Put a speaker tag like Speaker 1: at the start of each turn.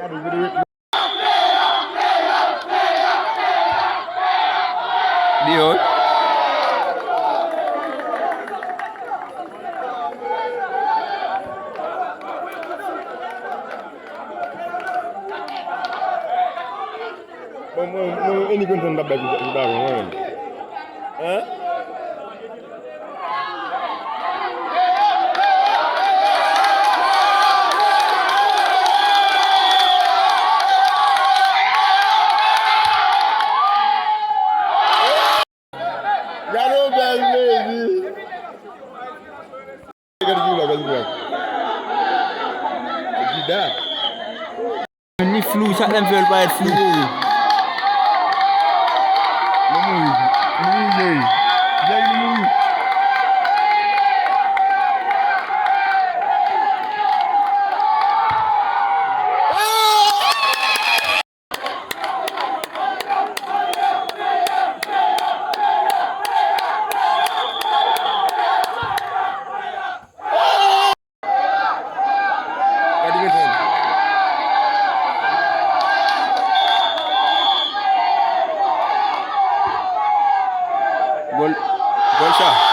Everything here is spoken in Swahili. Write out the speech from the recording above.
Speaker 1: Ndio.
Speaker 2: Ini pun tanda bagi kita kan. Jalo baby. Kerja.
Speaker 1: Ni flu, ça l'aime faire pas être flu.